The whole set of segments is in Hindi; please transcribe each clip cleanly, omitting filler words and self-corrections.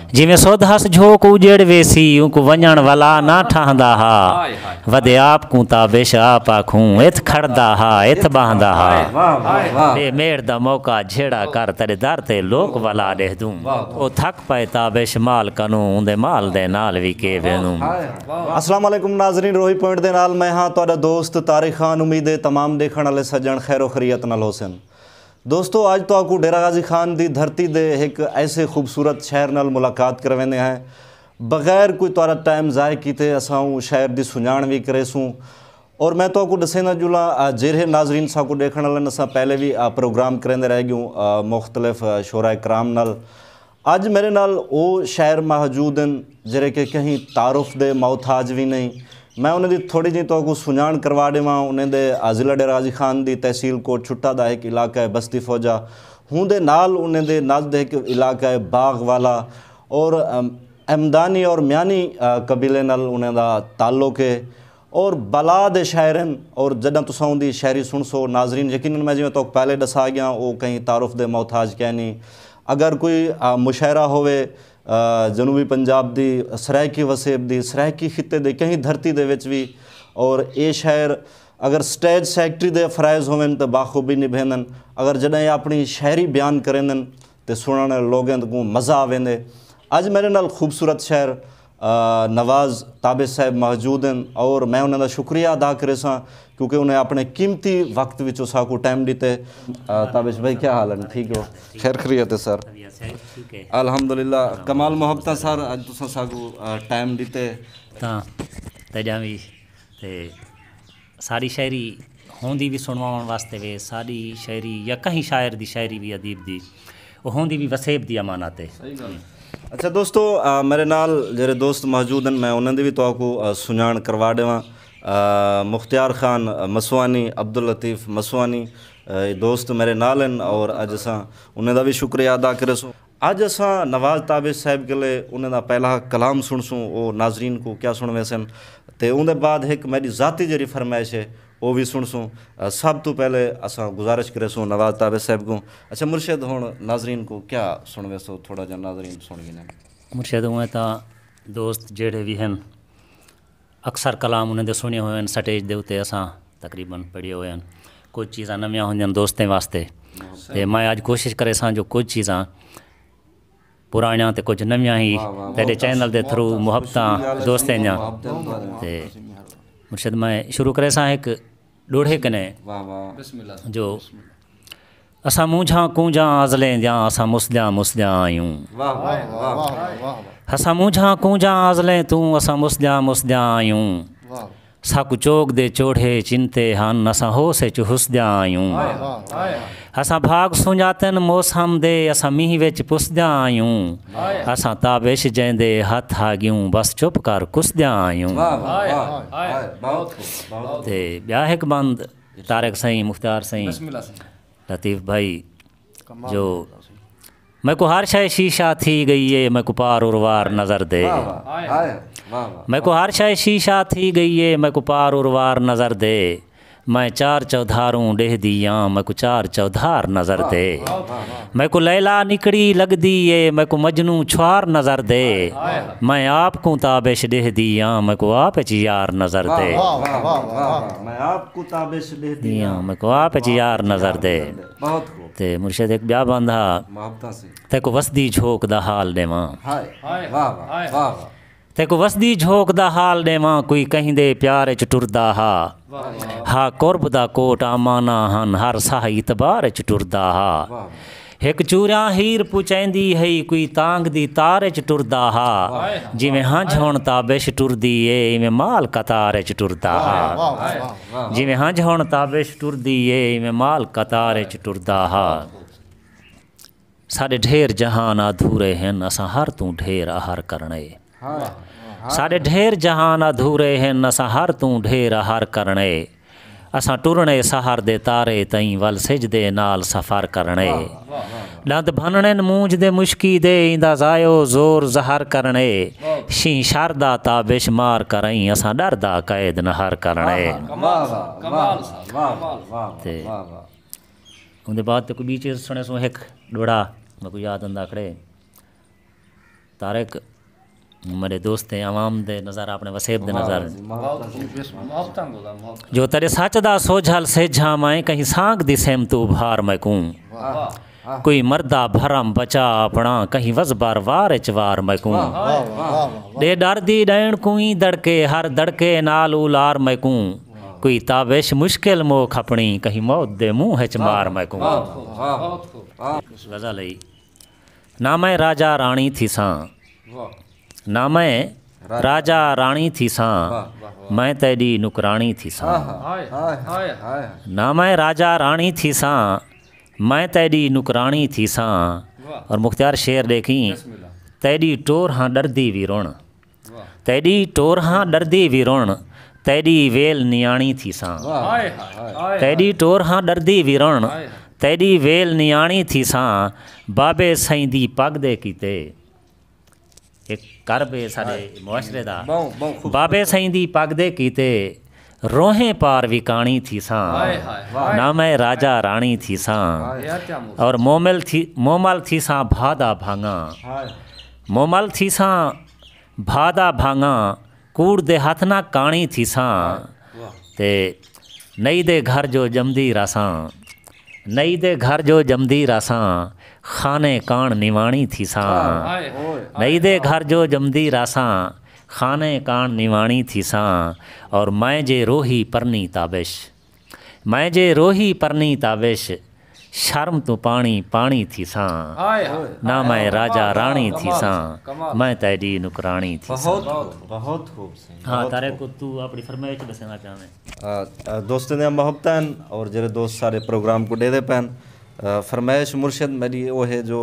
जिमें सुध हस झोक उजेड़ वेसी उनको वञण वाला ना ठहंदा हा वदे आप को ताबिश आप आखूं इत खड़दा हा इत बहंदा हा दे मेड़ दा मौका झेड़ा कर तेरे दर ते लोक वाला दे दूं ओ थक पाए ताबिश माल कनू उंदे माल दे नाल भी के वेनू। अस्सलाम वालेकुम नाज़रीन, रोही पॉइंट दे नाल मैं हाँ तुहाडा दोस्त तारिक खान। उम्मीद है तमाम देखण वाले सज्जन खैरो खरीयत नाल होसन। दोस्तों अज तो आपको डेरा गाजी खान की धरती दे एक ऐसे खूबसूरत शहर नाल मुलाकात करवाने हैं बगैर कोई तुहारा टाइम ज़ाय किते असां शहर की सुञाण भी करेसूँ। और मैं तो आपको दसेना जुला जेरे नाजरीन साको देखण वाले असां पहले भी प्रोग्राम करेंदे रह गयूँ मुख्तलिफ शोरा कराम नाल। अज मेरे नाल वो शायर मौजूद हैं जेरे के कहीं तारुफ दे मोहताज भी नहीं। मैं उन्हें थोड़ी जी तो सुञाण करवा देव। उन्हें ज़िला डेरा गाजी खान की तहसील कोट छुट्टा का एक इलाका है बस्ती फौजा होंदे नाल उन्हें दे नज़द एक इलाका है बाग वाला और अहमदानी और म्यानी कबीले नाल उन्हें दा ताल्लुक है और बला दे शायरन। और जदा तुसा उनकी शायरी सुन सो नाजरीन यकीनन मैं जिवें तो पहले दसा गया वो कहीं तारुफ दे मोहताज क्या नहीं। अगर कोई मुशायरा होवे जनूबी पंजाब की सरायकी वसेब की सरायकी खिते दे कहीं धरती दे विच भी और ये शायर अगर स्टेज सैकटरी दे फराइज़ होवन तो बाखूबी निभेंदन। अगर जॾहिं अपनी शायरी बयान करेंदन तो सुनने लोगों को मज़ा आवेंदे। अज मेरे नाल खूबसूरत शायर नवाज़ ताबिश साहब मौजूद हैं और मैं उन्होंने शुक्रिया अदा करे सा क्योंकि उन्हें अपने कीमती वक्त विचों साकू टाइम दिते। ताबिश भाई क्या हाल है? ठीक हो? खैर खरीयत है सर? अल्हम्दुलिल्लाह कमाल मोहब्बत सर। अज तुसा साकू टाइम दिते तजा भी ते सारी शायरी होंदी भी सुनवाउण वास्ते वे सारी शायरी या कहीं शायर दी शायरी भी अदीब दी वो होंदी भी वसेब दी अमानत है। अच्छा दोस्तों मेरे नाल जेरे दोस्त मौजूद हैं मैं उन्होंने भी तो आपको सुञाण करवा देवां। मुख्तियार खान मसवानी अब्दुल लतीफ़ मसवानी दोस्त मेरे नाल हैं और अज असां उन्हें दा भी शुक्रिया अदा करेसूँ। अज असां नवाज़ ताबिश साहब के लिए उन्हें दा पहला कलाम सुनसूँ वो नाजरीन को क्या सुनवे सन ते उनके बाद एक मेरी ज़ाती जरी फरमाइश है वो भी सुनसूँ। सब तो पहले असां गुजारिश करेसूँ नवाज़ ताबिश साहब को। अच्छा मुर्शिद हुण नाजरीन को क्या सुनवे सो थोड़ा जा नाजरीन सुन गिने। मुर्शिद उएं तो दोस्त जेड़े भी हैं अक्सर कलाम उन्हें सुने हुए स्टेज दे उत्ते असां तकरीबन पढ़े हुए हैं। कुछ चीज़ां नवियां होंदियां दोस्तें वास्ते ते मैं अज कोशिश करे सां जो कुछ चीज़ां पुरानियां ते कुछ नवियां ही तेरे चैनल के थ्रू मुहब्बतां दोस्तें दियां ते मुर्शिद मैं शुरू करे सां एक डोढ़े कने जो असां मूंझां कूंझां आज़लें दियां असां मुस्दियां मुस्दियां आयूं असां मूंझां कूंझां आज़लें तूं असां मुस्दियां मुस्दियां आयूं साकू चोक दे चोढ़े चिंते हन असां होसे च हुसदियां आयूं असां भाग सुञातन मौसम दे असां मींह विच पुसदियां आयूं असां ताबिश जंदे हथ हागियूं बस चुप कर कुसदियां आयूं। ते ॿिया हिकु बंद तारिक साईं मुख्तार साईं लतीफ़ भाई जो मैं को हर शय शीशा थी गई है मैं को पार उर्वार नज़र दे मैं को हर शय शीशा थी गई है मैं को पार उर्वार नज़र दे मैं चार चौधारों डेह दिया मैं को चार चौधार नज़र दे मैं को लैला निकड़ी लग दी है मैं को मजनू छुआर नज़र दे मैं आप को ताबिश डेह दिया मैं को आप च यार नज़र दे मैं आपको ताबिश डेह दिया मैं को आप च यार नज़र दे। ते मुर्शिद एक ब्या बंदा ते को वसदी झोंक दा हाल देवां ते को वसदी झोंक दा हाल देवां कोई कहीं दे प्यार च टुरदा हा कुर्ब दा कोट आमाना हन हर साह इतबार च टुरदा हा एक चूरियां हीर पुचैंदी है कोई तांग दी तार च टुरदा हा जिवें हंझ हुण ताबिश टुरदी है इवें माल कतार च टुरदा हा जिवें हंझ हुण ताबिश टुरदी है इवें माल कतार च टुरदा हा साडे ढेर जहान अधूरे हैं असां हर तू ढेर आहार करने साडे ढेर जहान अधूरे हैं असां हर तू ढेर आहार करने असां टुरने सहार दे तारे तई वल सिजदे नाल सफ़र करने दंद भनने मूंझ दे मुश्की दे इंदा जायो जोर जहर करने शी शारदा ताबिश मार करई असां डरदा कैद नहर करने। ते उनके बाद तो कोई बीच सुने सो एक डोड़ा मैं को याद आंदा खड़े तारिक मेरे दोस्त आवाम दे नज़र अपने वसेब दे नज़र जो तेरे सच दा सोझल सेझा मैं कहीं सांग दी सेम तू भार मैं कूं कोई मर्दा भरम बचा अपना कहीं वज़बार वार चवार मैं कूं दे डर दी डैण कुई दड़के हर दड़के नाल उलार मैं कूं कोई ताबिश मुश्किल मो खपनी कहीं मौत दे मुँह च मार मैं कूं गज़ल ना मैं राजा रानी थी सां ना मैं राजा रानी थी सां मैं तेरी नुकरानी थी सां ना मैं राजा रानी थी सां मैं तेरी नुकरानी थी सां और मुख्तार शेर देखी तेरी टोर हाँ डरदी भी रोण तेरी टोर हाँ डरदी भी रोण तेरी वेल नियाणी थी सां तेरी टोर हाँ डरदी भी रोण तेरी वेल नियाणी थी सां बाबे साईं दी पग दे कीते एक करबे साडे मुआशरे दा बाबे साईं दी पग दे कीते रोहें पार विकाणी थी सां ना मैं राजा रानी थी सां और मोमल थी सां भादा भांगा मोमल थी सां भादा भांगा कूड़ दे हथ ना काणी थी सां ते नई दे घर जो जमदी रासां नई दे घर जो जमदी रासां खाने कान निवाणी थी सां नई दे घर जो जमदी रासां खाने कान निवाणी थी सां और मैं जे रोही परनी ताबिश मैं जे रोही परनी ताबिश शर्म तो पानी पानी थी सां ना मैं राजा रानी थी सां मैं तेरी नुकरानी थी सां बहुत खूब हाँ तारे को तू अपनी फरमाइश दसना चाहवे दोस्तों ने मोहब्बतन और जरे दोस्त सारे प्रोग्राम को दे दे पैन फरमाइश मुर्शिद मेरी वो है जो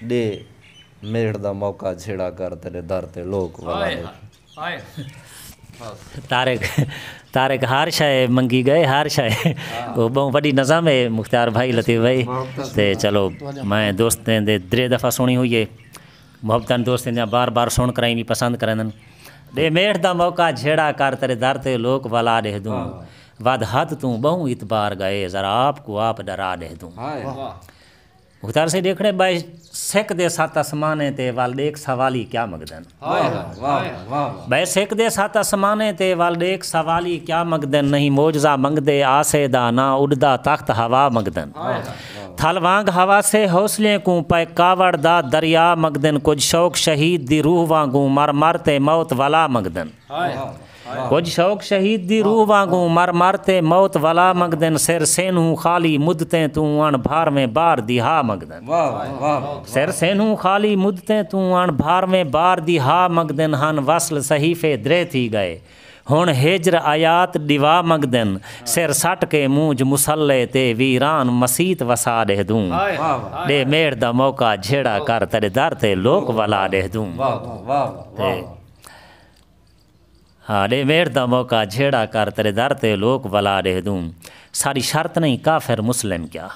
दे मेड़ दा मौका छेड़ा कर तेरे दर ते लोग वाला तारिक तारिक हार शाय मंगी गए हार शाय वो बहुत बड़ी नज़म है मुख्तार भाई लतीफ़ भाई ते चलो मैं दोस्तें दे द्रे दफ़ा सुनी हुई है मोहब्बतन दोस्तें ने बार बार सुन कराई भी पसंद करन दे मेड़ दा मौका छेड़ा कर तेरे दर ते लोग वाला दे दूँ वद हद तू बहु इतबार गए ज़रा आपको आप डरा दे दूँ मुख्तार से देखने भाई सेक दे सात आसमाने ते वाल देख सवाली क्या मगदन भाई सेक दे सात आसमाने ते वाल देख सवाली क्या मगदन नहीं मोजा मंगदे आसे दा ना उड़दा तख्त हवा मगदन थल वांग हवा से हौसले को पै कावड़ दा दरिया मगदन कुछ शौक शहीद दी रूह वांगू मर मरते मौत वाला मगदन कुछ शौक शहीद दी रूह वांगू मर मरते मौत वाला मगदन सिर सेनू खाली मुदते तू अण भार में बार दिहा मगदन सिर सेनू खाली मुदते तू अण भार में बार दिहा मगदन हन वसल सहीफे द्रे थी गए हुण हेजर आयात दिवा मगदन सिर सट के मूंज मुसल्ले ते वीरान मसीत वसा दे दूं दे मेड़ दा मौका झेड़ा कर तेरे दर ते लोक वला दे दूं हाँ दे मेड़ दा मौका झेड़ा कर तेरे दर ते लोक वला दे दूं सारी शर्त नहीं काफिर मुस्लिम क्या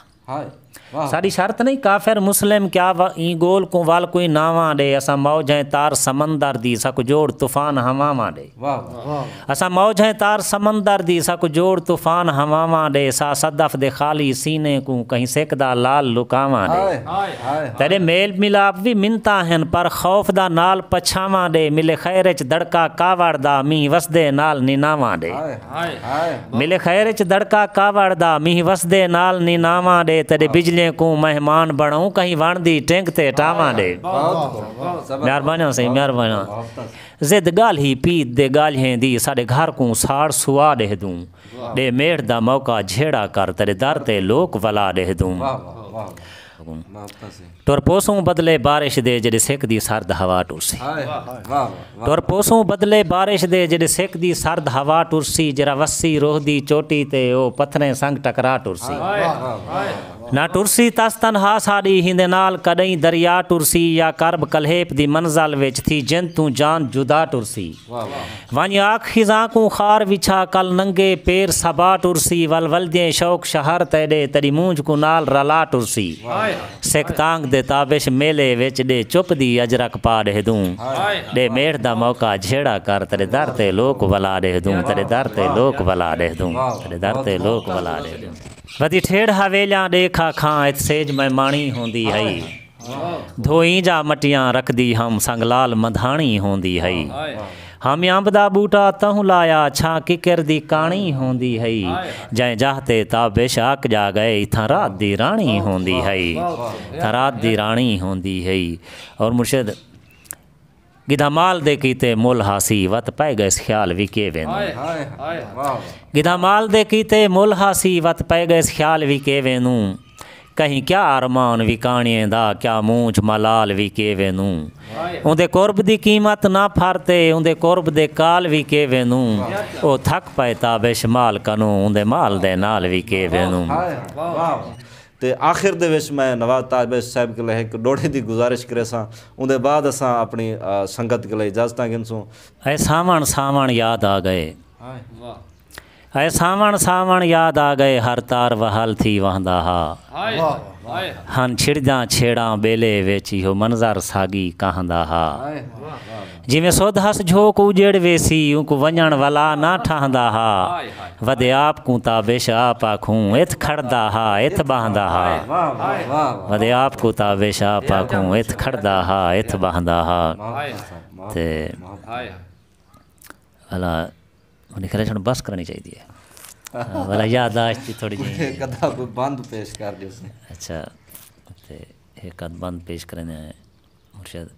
सारी शर्त नहीं काफिर मुस्लिम क्या ई गोल को वाल कोई नावा दे असा मौज है तार समंदर दी सक जोड़ तूफान हवामा दे असा मौज है तार समंदर दी सक जोड़ तूफान हवामा दे सा सदफ दे खाली सीने को कहीं सेकदा लाल लुकावा दे तेरे मेल मिलाप भी मिनता हैं पर खौफ दा नाल पछावा दे मिले खैर च दड़का कावड़ दा मीह वसदे नाल निनावा दे मिले खैर च दड़का कावड़ दा मीह वसदे नाल निनावा दे तेरे बिजली को मेहमान बनाऊं कहीं वण दी टेंक ते टावा दे मेहरबानी सही मेहरबानी जिद गाल ही पीत दे गालियां दी साडे घर को साड़ सुआ दे दूं दे मेड़ दा मौका झेड़ा कर तेरे दर ते लोक वला दे दूं टुर पोसूं बदले बारिश दे जेडे सेक दी सर्द हवा टुरसी टुर पोसूं बदले बारिश दे जेडे सेक दी सर्द हवा टुरसी जरा वस्सी रोह दी चोटी ते ओ पत्थरें संग टकरा टुरसी ना टुरसी तस तनहा साड़ी हिंदे नाल कदई दरिया टुरसी या करब कलहेप दी मंजल विच थी जिन तू जान जुदा टुरसी वंज आख खिजा को खार विछा कल नंगे पेर सबा टुरसी वल वलदे शौक शहर तेडे तरी मूंज को नाल रला टुरसी सिख तांग दे ताबिश मेले विच दे चुप दी अजरक पा दे दूं दे मेड़ दा मौका झेड़ा कर तेरे दर ते लोक वला दे दूं तेरे दर ते लोक वला दे दूं तेरे दर ते लोक वला दे दूं वदी ठेड़ हवेलियां देखा खां इत सेज मैं माणी होंदी हई धोई जा मटियां रख दी हम संगलाल मधाणी होंदी हई हम अंब दा बूटा तहूं लाया छा किकर दी काणी होंदी हई जै जाहते ताबिश आक जा गए इथां रात दी राणी होंदी हई इथां रात दी राणी होंदी हई। और मुर्शिद गिधा माल दे कीते मुल हासी वत पै गए ख्याल विके वेनू गिधा माल दे कीते मुल हासी वत पै गए ख्याल विके वेनू कहीं क्या अरमान विकाणिए दा क्या मूंछ मलाल विके वेनू उंदे कुर्ब दी कीमत ना फरते उंदे कुर्ब दे काल विके वेनू ओ थक पाए ताबिश माल कनू उंदे माल दे नाल विके वेनू। ते आखिर दे विच मैं नवाज ताबिश साहब के लिए एक डोड़े दी गुजारिश करे सां उंदे बाद असां अपनी संगत के लिए इजाजत गिनसूं। ऐ सावण सावण याद आ गए ऐ सावण सावण याद आ गए हर तार वहल थी वहंदा हा हन छिड़दा छेड़ा बेले वेची हो मंजर सागी कहंदा हा जिवें सोधस झोक उजेड़ वेसी उक वञण वाला ना ठहंदा हा वदे आप को ताबिश आप आखूं इथ खड़दा हा इथ बहंदा हा वदे आप को ताबिश आप आखूं इथ खड़दा हा इथ बहंदा हा। ते अला उन्हें ख्याल बस करनी चाहिए वाला यादाश्त थोड़ी जी कदा कोई बंद पेश कर दियो। अच्छा ते एक अद बंद पेश करने मुर्शिद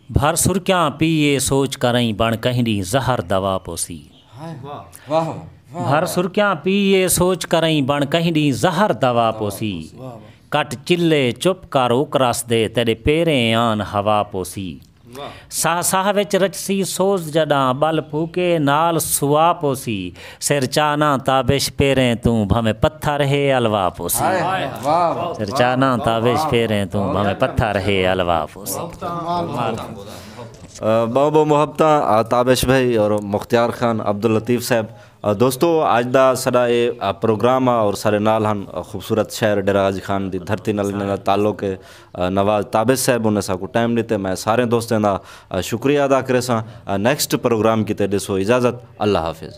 भर सुरक्यां पिए सोच करई बण कहनी जहर दवा पोसी भर सुरक्यां पिए सोच करई बण कहनी जहर दवा पोसी कट चिल्ले चुप कर उकरस दे तेरे पेरें आन हवा पोसी साह साह विच रचसी सोज जडा बल फूके नाल सुआ पोसी सिर चाना ताबिश पेरें तू भमें पत्थर है अलवा पोसी सिर चाना ताबिश पेरें तू भमें पत्थर है अलवा पोसी। बहुत बहुत मुहब्बत ताबिश भाई और मुख्तियार खान अब्दुल लतीफ़ साहब। दोस्तों आज दा साडा ये प्रोग्राम और सारे नाल हन खूबसूरत शहर डेरा गाजी खान दी धरती नाल ताल्लुक नवाज ताबिश साहब उन्हें साकू टाइम दिते मैं सारे दोस्तों का शुक्रिया अदा करे सा। नेक्स्ट प्रोग्राम की ते दिसो इजाज़त अल्लाह हाफिज़।